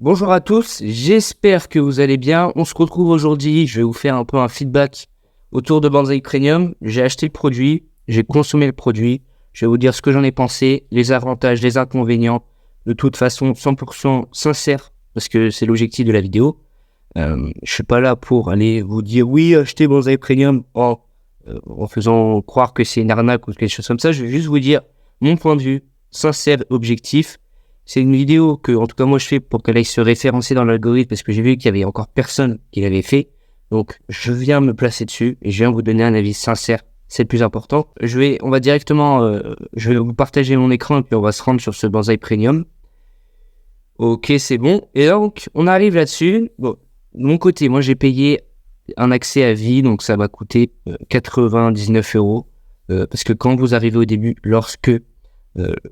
Bonjour à tous, j'espère que vous allez bien. On se retrouve aujourd'hui, je vais vous faire un peu un feedback autour de Banzai Premium. J'ai acheté le produit, j'ai consommé le produit, je vais vous dire ce que j'en ai pensé, les avantages, les inconvénients, de toute façon 100% sincère, parce que c'est l'objectif de la vidéo. Je suis pas là pour aller vous dire oui, achetez Banzai Premium en faisant croire que c'est une arnaque ou quelque chose comme ça. Je vais juste vous dire mon point de vue, sincère, objectif. C'est une vidéo que, en tout cas, moi, je fais pour qu'elle aille se référencer dans l'algorithme parce que j'ai vu qu'il y avait encore personne qui l'avait fait. Donc, je viens me placer dessus et je viens vous donner un avis sincère. C'est le plus important. On va directement, je vais vous partager mon écran et puis on va se rendre sur ce Banzai Premium. Ok, c'est bon. Et donc, on arrive là-dessus. Bon, de mon côté, moi, j'ai payé un accès à vie, donc ça va coûter 99 euros. Parce que quand vous arrivez au début, lorsque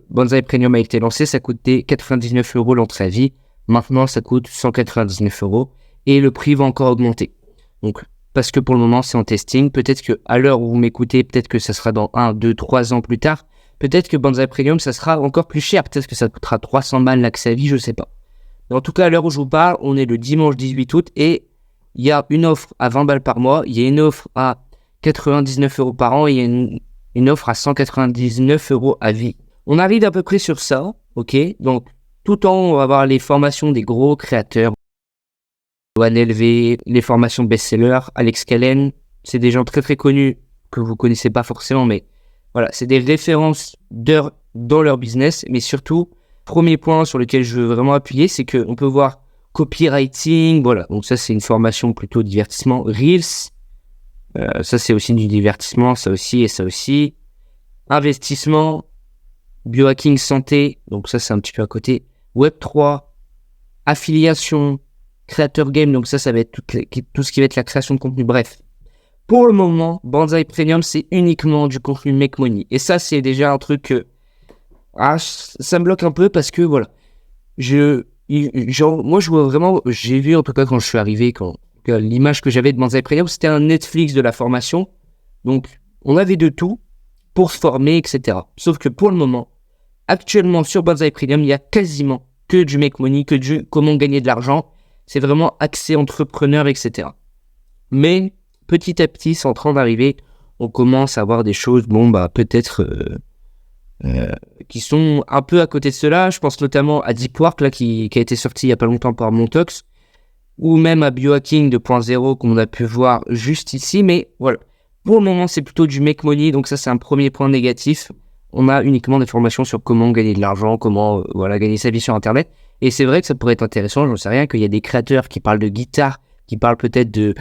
Banzai Premium a été lancé, ça coûtait 99 euros l'entrée à vie. Maintenant, ça coûte 199 euros et le prix va encore augmenter. Donc, parce que pour le moment, c'est en testing. Peut-être que à l'heure où vous m'écoutez, peut-être que ça sera dans 1, 2, 3 ans plus tard. Peut-être que Banzai Premium, ça sera encore plus cher. Peut-être que ça coûtera 300 balles l'accès à vie, je sais pas. Mais en tout cas, à l'heure où je vous parle, on est le dimanche 18 août et il y a une offre à 20 balles par mois. Il y a une offre à 99 euros par an et il y a une offre à 199 euros à vie. On arrive à peu près sur ça, ok? Donc, tout en haut, on va avoir les formations des gros créateurs. Johan LV, les formations best-seller, Alex Calen. C'est des gens très très connus que vous connaissez pas forcément, mais voilà, c'est des références d'heures dans leur business. Mais surtout, premier point sur lequel je veux vraiment appuyer, c'est qu'on peut voir copywriting, voilà. Donc ça, c'est une formation plutôt divertissement. Reels, ça c'est aussi du divertissement, ça aussi et ça aussi. Investissement. Biohacking santé, donc ça c'est un petit peu à côté. Web3, affiliation, créateur game, donc ça va être tout ce qui va être la création de contenu. Bref, pour le moment, Banzai Premium c'est uniquement du contenu make money. Et ça c'est déjà un truc que ça me bloque un peu parce que voilà, moi je vois vraiment, j'ai vu en tout cas quand je suis arrivé, que l'image que j'avais de Banzai Premium c'était un Netflix de la formation. Donc on avait de tout pour se former, etc. Sauf que pour le moment, actuellement, sur Banzai Premium, il y a quasiment que du make money, que du comment gagner de l'argent. C'est vraiment axé entrepreneur, etc. Mais petit à petit, c'est en train d'arriver. On commence à voir des choses, peut-être qui sont un peu à côté de cela. Je pense notamment à Deep Work, là, qui a été sorti il n'y a pas longtemps par Montox, ou même à Biohacking 2.0, comme on a pu voir juste ici. Mais voilà, pour le moment, c'est plutôt du make money. Donc ça, c'est un premier point négatif. On a uniquement des formations sur comment gagner de l'argent, comment gagner sa vie sur Internet. Et c'est vrai que ça pourrait être intéressant, j'en sais rien, qu'il y a des créateurs qui parlent de guitare, qui parlent peut-être de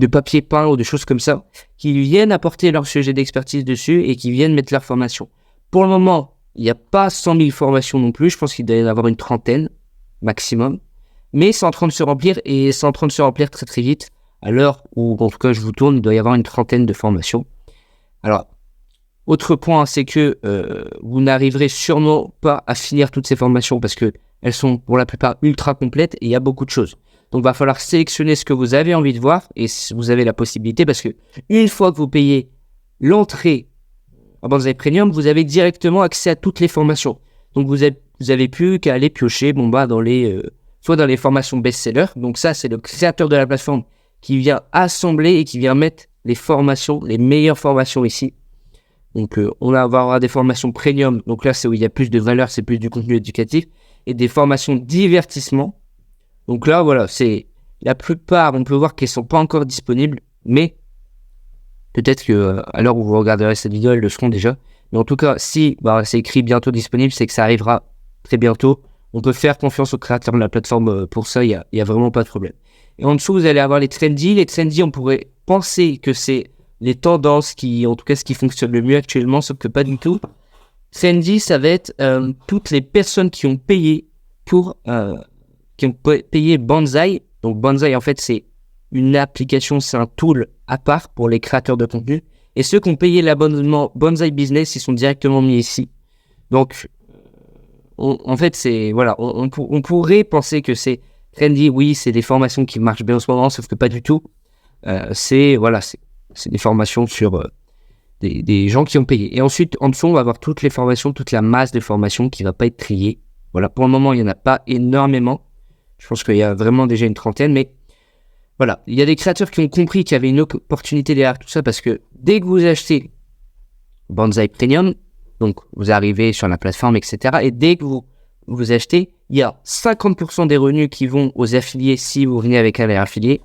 papier peint ou de choses comme ça, qui viennent apporter leur sujet d'expertise dessus et qui viennent mettre leur formation. Pour le moment, il n'y a pas 100 000 formations non plus, je pense qu'il doit y en avoir une trentaine maximum. Mais c'est en train de se remplir et c'est en train de se remplir très très vite. À l'heure où, en tout cas, je vous tourne, il doit y avoir une trentaine de formations. Alors, autre point, c'est que vous n'arriverez sûrement pas à finir toutes ces formations parce que elles sont pour la plupart ultra complètes et il y a beaucoup de choses. Donc, il va falloir sélectionner ce que vous avez envie de voir et vous avez la possibilité parce que une fois que vous payez l'entrée à Banzai Premium, vous avez directement accès à toutes les formations. Donc, vous avez plus qu'à aller piocher, soit dans les formations best-seller. Donc, ça, c'est le créateur de la plateforme qui vient assembler et qui vient mettre les formations, les meilleures formations ici. Donc, on va avoir des formations premium. Donc là, c'est où il y a plus de valeur, c'est plus du contenu éducatif. Et des formations divertissement. Donc là, voilà, c'est la plupart, on peut voir qu'elles ne sont pas encore disponibles. Mais peut-être que à l'heure où vous regarderez cette vidéo, elles le seront déjà. Mais en tout cas, si c'est écrit bientôt disponible, c'est que ça arrivera très bientôt. On peut faire confiance aux créateurs de la plateforme pour ça, il y a vraiment pas de problème. Et en dessous, vous allez avoir les trendy. Les trendy, on pourrait penser que c'est les tendances en tout cas, ce qui fonctionne le mieux actuellement, sauf que pas du tout. Trendy, ça va être toutes les personnes qui ont payé payé Banzai. Donc Banzai, en fait, c'est une application, c'est un tool à part pour les créateurs de contenu. Et ceux qui ont payé l'abonnement Banzai Business, ils sont directement mis ici. Donc, en fait, c'est voilà, on pourrait penser que c'est trendy. Oui, c'est des formations qui marchent bien en ce moment, sauf que pas du tout. C'est des formations sur des gens qui ont payé. Et ensuite, en dessous, on va avoir toutes les formations, toute la masse de formations qui ne va pas être triée. Voilà, pour le moment, il n'y en a pas énormément. Je pense qu'il y a vraiment déjà une trentaine, mais voilà. Il y a des créateurs qui ont compris qu'il y avait une opportunité derrière tout ça, parce que dès que vous achetez Banzai Premium, donc vous arrivez sur la plateforme, etc., et dès que vous achetez, il y a 50% des revenus qui vont aux affiliés si vous venez avec un affilié,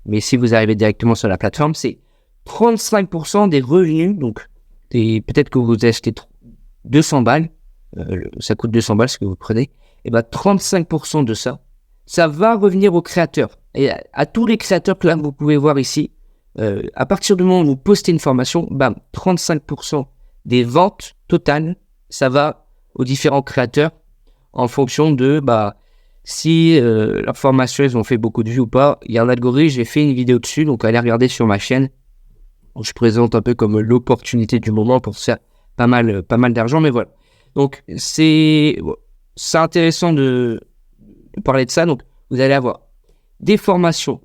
mais si vous arrivez directement sur la plateforme, c'est 35% des revenus, donc peut-être que vous achetez 200 balles, ça coûte 200 balles ce que vous prenez, et bien 35% de ça va revenir aux créateurs. Et à tous les créateurs que là vous pouvez voir ici, à partir du moment où vous postez une formation, bam, 35% des ventes totales, ça va aux différents créateurs en fonction de si leurs formations ils ont fait beaucoup de vues ou pas. Il y a un algorithme, j'ai fait une vidéo dessus, donc allez regarder sur ma chaîne. Donc, je présente un peu comme l'opportunité du moment pour faire pas mal d'argent, mais voilà. Donc c'est intéressant de parler de ça. Donc vous allez avoir des formations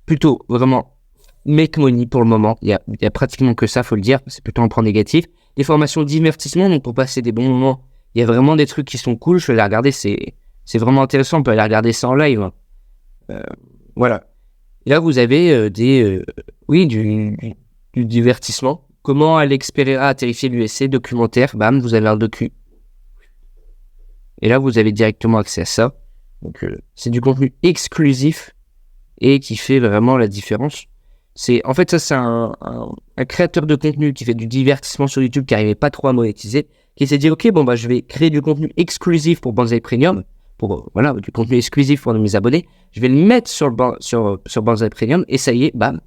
plutôt vraiment make money pour le moment. Il y a pratiquement que ça, faut le dire. C'est plutôt un point négatif. Des formations de divertissement, donc pour passer des bons moments. Il y a vraiment des trucs qui sont cool. Je vais les regarder. C'est vraiment intéressant. On peut aller regarder ça en live. Voilà. Et là, vous avez du divertissement. Comment Alex Pereira a terrifié l'USC, documentaire. Bam, vous avez un docu. Et là, vous avez directement accès à ça. Donc, c'est du contenu exclusif et qui fait vraiment la différence. En fait, ça, c'est un créateur de contenu qui fait du divertissement sur YouTube qui n'arrivait pas trop à monétiser, qui s'est dit, OK, je vais créer du contenu exclusif pour Banzai Premium, du contenu exclusif pour mes abonnés. Je vais le mettre sur Banzai Premium et ça y est, bam.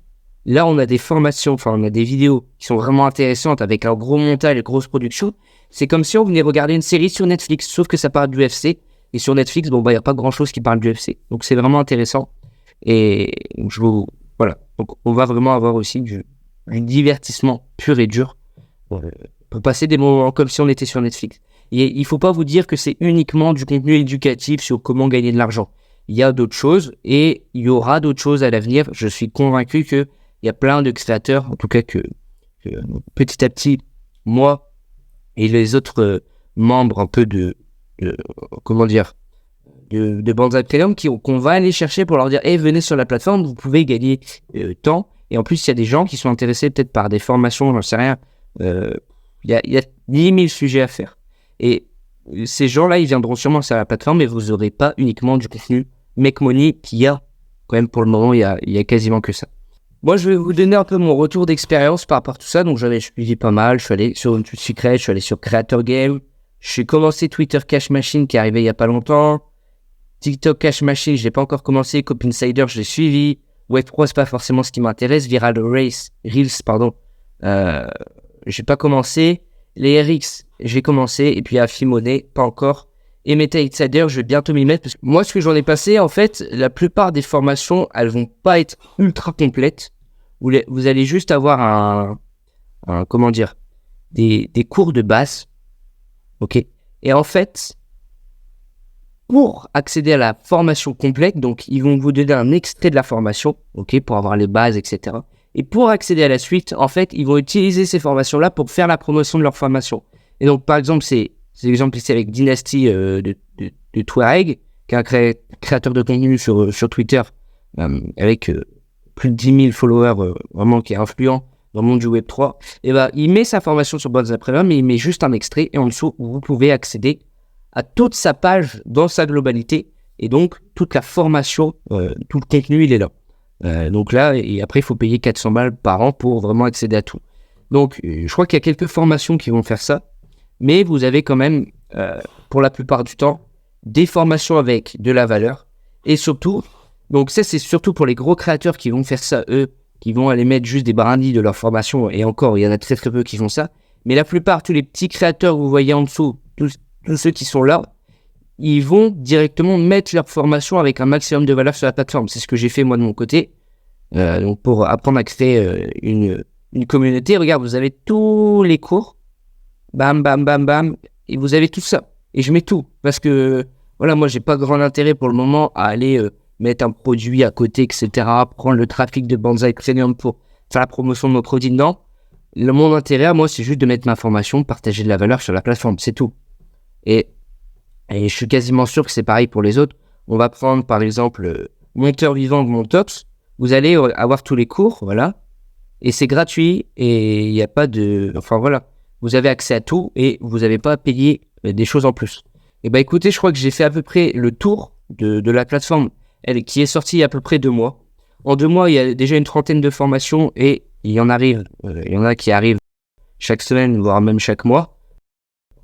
Là, on a des formations, on a des vidéos qui sont vraiment intéressantes avec un gros montage et grosse production. C'est comme si on venait regarder une série sur Netflix, sauf que ça parle du UFC. Et sur Netflix, il n'y a pas grand-chose qui parle du UFC. Donc, c'est vraiment intéressant. Et voilà. Donc, on va vraiment avoir aussi du divertissement pur et dur pour passer des moments comme si on était sur Netflix. Et il ne faut pas vous dire que c'est uniquement du contenu éducatif sur comment gagner de l'argent. Il y a d'autres choses et il y aura d'autres choses à l'avenir. Je suis convaincu qu'il y a plein de créateurs, en tout cas que petit à petit, moi et les autres membres un peu de Banzai Premium qu'on va aller chercher pour leur dire venez sur la plateforme, vous pouvez gagner tant. Et en plus, il y a des gens qui sont intéressés peut-être par des formations, j'en sais rien. Il y a 10 000 sujets à faire. Et ces gens-là, ils viendront sûrement sur la plateforme, mais vous n'aurez pas uniquement du contenu make money qu'il y a. Quand même, pour le moment, il y a quasiment que ça. Moi, je vais vous donner un peu mon retour d'expérience par rapport à tout ça. Donc, j'avais suivi pas mal. Je suis allé sur YouTube Secret, je suis allé sur Creator Game. J'ai commencé Twitter Cash Machine qui est arrivé il n'y a pas longtemps. TikTok Cash Machine, je l'ai pas encore commencé. Cop Insider, je l'ai suivi. Web3, c'est pas forcément ce qui m'intéresse. Reels, pardon. J'ai pas commencé. Les RX, j'ai commencé. Et puis Afimoné, pas encore. Et Meta Insider, je vais bientôt m'y mettre. Parce que moi, ce que j'en ai passé, en fait, la plupart des formations, elles vont pas être ultra complètes. Vous allez juste avoir des cours de base. Ok. Et en fait, pour accéder à la formation complète, donc ils vont vous donner un extrait de la formation, ok, pour avoir les bases, etc. Et pour accéder à la suite, en fait, ils vont utiliser ces formations-là pour faire la promotion de leur formation. Et donc, par exemple, c'est l'exemple ici avec Dynasty de Touareg, qui est un créateur de contenu sur Twitter, avec plus de 10 000 followers, vraiment qui est influent dans le monde du Web3. Et il met sa formation sur Banzai Premium, mais il met juste un extrait, et en dessous, vous pouvez accéder à toute sa page dans sa globalité, et donc toute la formation, tout le contenu, il est là. Donc là, et après, il faut payer 400 balles par an pour vraiment accéder à tout. Donc, je crois qu'il y a quelques formations qui vont faire ça, mais vous avez quand même, pour la plupart du temps, des formations avec de la valeur, et surtout, donc ça, c'est surtout pour les gros créateurs qui vont faire ça, eux, qui vont aller mettre juste des brindilles de leur formation, et encore, il y en a très très peu qui font ça, mais la plupart, tous les petits créateurs, vous voyez en dessous, tous ceux qui sont là, ils vont directement mettre leur formation avec un maximum de valeur sur la plateforme. C'est ce que j'ai fait moi de mon côté. Donc pour apprendre à créer une communauté, regarde, vous avez tous les cours, bam, bam, bam, bam, et vous avez tout ça. Et je mets tout, parce que, voilà, moi, j'ai pas grand intérêt pour le moment à aller mettre un produit à côté, etc., prendre le trafic de Banzai Premium pour faire la promotion de mon produit. Non, mon intérêt, moi, c'est juste de mettre ma formation, partager de la valeur sur la plateforme, c'est tout. Et Et je suis quasiment sûr que c'est pareil pour les autres. On va prendre par exemple Monteur Vivant ou Montops. Vous allez avoir tous les cours, voilà. Et c'est gratuit et il n'y a pas de... Enfin voilà, vous avez accès à tout et vous n'avez pas à payer des choses en plus. Et bah écoutez, je crois que j'ai fait à peu près le tour de la plateforme qui est sortie il y a à peu près 2 mois. En 2 mois, il y a déjà une trentaine de formations et il y en a qui arrivent chaque semaine, voire même chaque mois.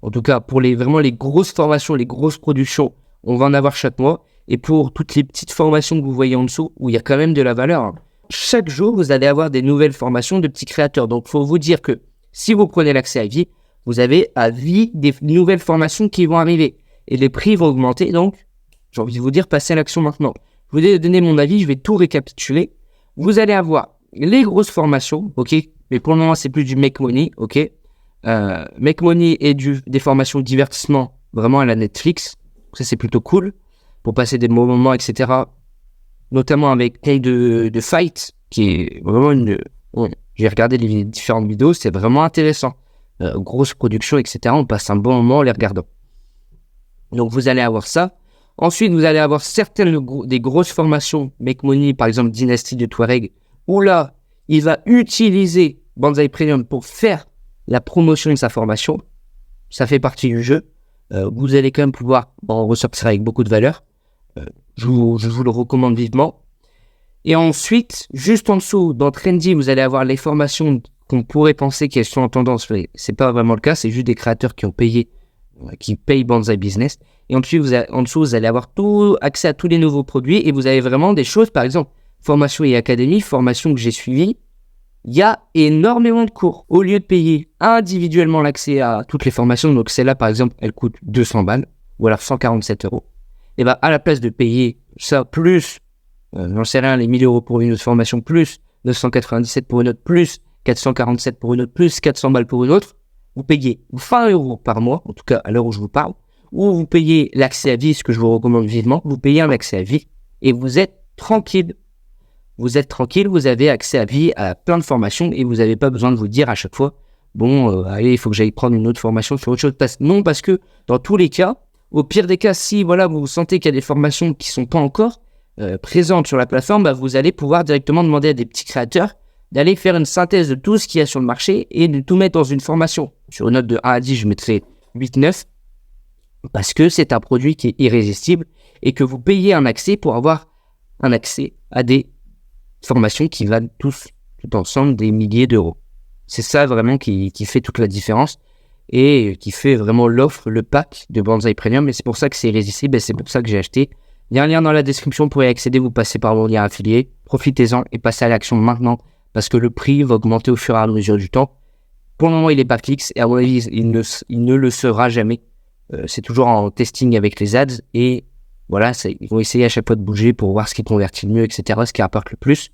En tout cas, pour vraiment les grosses formations, les grosses productions, on va en avoir chaque mois. Et pour toutes les petites formations que vous voyez en dessous, où il y a quand même de la valeur, hein, chaque jour, vous allez avoir des nouvelles formations de petits créateurs. Donc, il faut vous dire que si vous prenez l'accès à vie, vous avez à vie des nouvelles formations qui vont arriver. Et les prix vont augmenter. Donc, j'ai envie de vous dire, passez à l'action maintenant. Je vous ai donné mon avis, je vais tout récapituler. Vous allez avoir les grosses formations, ok? Mais pour le moment, c'est plus du make money, ok? Make money et des formations de divertissement, vraiment à la Netflix. Ça, c'est plutôt cool pour passer des bons moments, etc. Notamment avec Play de Fight, qui est vraiment j'ai regardé les différentes vidéos, c'est vraiment intéressant. Grosse production, etc. On passe un bon moment en les regardant. Donc, vous allez avoir ça. Ensuite, vous allez avoir certaines des grosses formations, Make Money, par exemple Dynasty de Touareg, où là, il va utiliser Banzai Premium pour faire la promotion de sa formation. Ça fait partie du jeu. Vous allez quand même pouvoir en ressortir avec beaucoup de valeur. Je vous le recommande vivement. Et ensuite, juste en dessous, dans Trendy, vous allez avoir les formations qu'on pourrait penser qu'elles sont en tendance, mais c'est pas vraiment le cas. C'est juste des créateurs qui payent Banzai Business. Et ensuite, en dessous, vous allez avoir accès à tous les nouveaux produits et vous avez vraiment des choses, par exemple, formation et académie, formation que j'ai suivie. Il y a énormément de cours. Au lieu de payer individuellement l'accès à toutes les formations, donc celle-là, par exemple, elle coûte 200 balles ou alors 147 €. Et bien, à la place de payer ça plus, j'en sais rien, les 1000 € pour une autre formation, plus 997 pour une autre, plus 447 pour une autre, plus 400 balles pour une autre, vous payez 20 € par mois, en tout cas à l'heure où je vous parle, ou vous payez l'accès à vie, ce que je vous recommande vivement, vous payez un accès à vie et vous êtes tranquille. Vous êtes tranquille, vous avez accès à vie à plein de formations et vous n'avez pas besoin de vous dire à chaque fois, bon, allez, il faut que j'aille prendre une autre formation sur autre chose. Non, parce que dans tous les cas, au pire des cas, si voilà, vous sentez qu'il y a des formations qui ne sont pas encore présentes sur la plateforme, bah, vous allez pouvoir directement demander à des petits créateurs d'aller faire une synthèse de tout ce qu'il y a sur le marché et de tout mettre dans une formation. Sur une note de 1 à 10, je mettrai 8-9 parce que c'est un produit qui est irrésistible et que vous payez un accès pour avoir un accès à des formations qui valent tout ensemble des milliers d'euros. C'est ça vraiment qui fait toute la différence et qui fait vraiment l'offre, le pack de Banzai Premium et c'est pour ça que c'est irrésistible et c'est pour ça que j'ai acheté. Il y a un lien dans la description pour y accéder, vous passez par mon lien affilié, profitez-en et passez à l'action maintenant parce que le prix va augmenter au fur et à mesure du temps. Pour le moment, il n'est pas fixe et à mon avis, il ne le sera jamais. C'est toujours en testing avec les ads et voilà, ils vont essayer à chaque fois de bouger pour voir ce qui convertit le mieux, etc., ce qui rapporte le plus.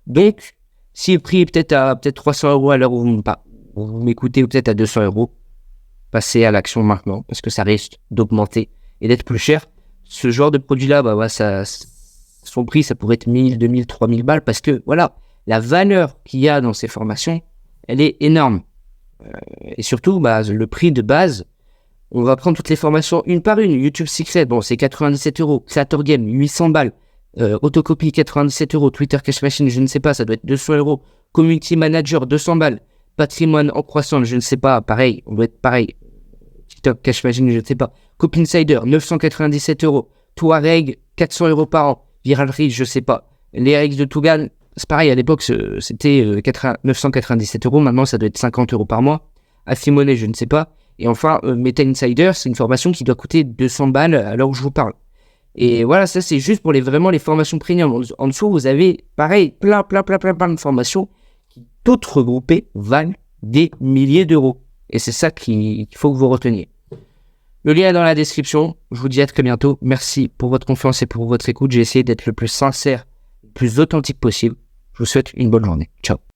Donc, si le prix est peut-être à 300 € à l'heure où vous m'écoutez ou peut-être à 200 €, passez à l'action maintenant parce que ça risque d'augmenter et d'être plus cher. Ce genre de produit-là, son prix, ça pourrait être 1000, 2000, 3000 balles parce que voilà, la valeur qu'il y a dans ces formations, elle est énorme. Et surtout, le prix de base, on va prendre toutes les formations une par une. YouTube Secret, bon, c'est 97 €. Creator Game, 800 balles. Autocopie, 97 €. Twitter Cash Machine, je ne sais pas, ça doit être 200 €. Community Manager, 200 balles. Patrimoine en croissance, je ne sais pas, pareil, on doit être pareil. TikTok Cash Machine, je ne sais pas. Copy Insider, 997 €. Touareg, 400 € par an. Viral Reach, je ne sais pas. Les RX de Tougan, c'est pareil, à l'époque, c'était 997 €. Maintenant, ça doit être 50 € par mois. Affimonet, je ne sais pas. Et enfin, Meta Insider, c'est une formation qui doit coûter 200 balles à l'heure où je vous parle. Et voilà, ça c'est juste pour vraiment les formations premium. En dessous, vous avez pareil, plein de formations qui, toutes regroupées, valent des milliers d'euros. Et c'est ça qu'il faut que vous reteniez. Le lien est dans la description. Je vous dis à très bientôt. Merci pour votre confiance et pour votre écoute. J'ai essayé d'être le plus sincère, le plus authentique possible. Je vous souhaite une bonne journée. Ciao.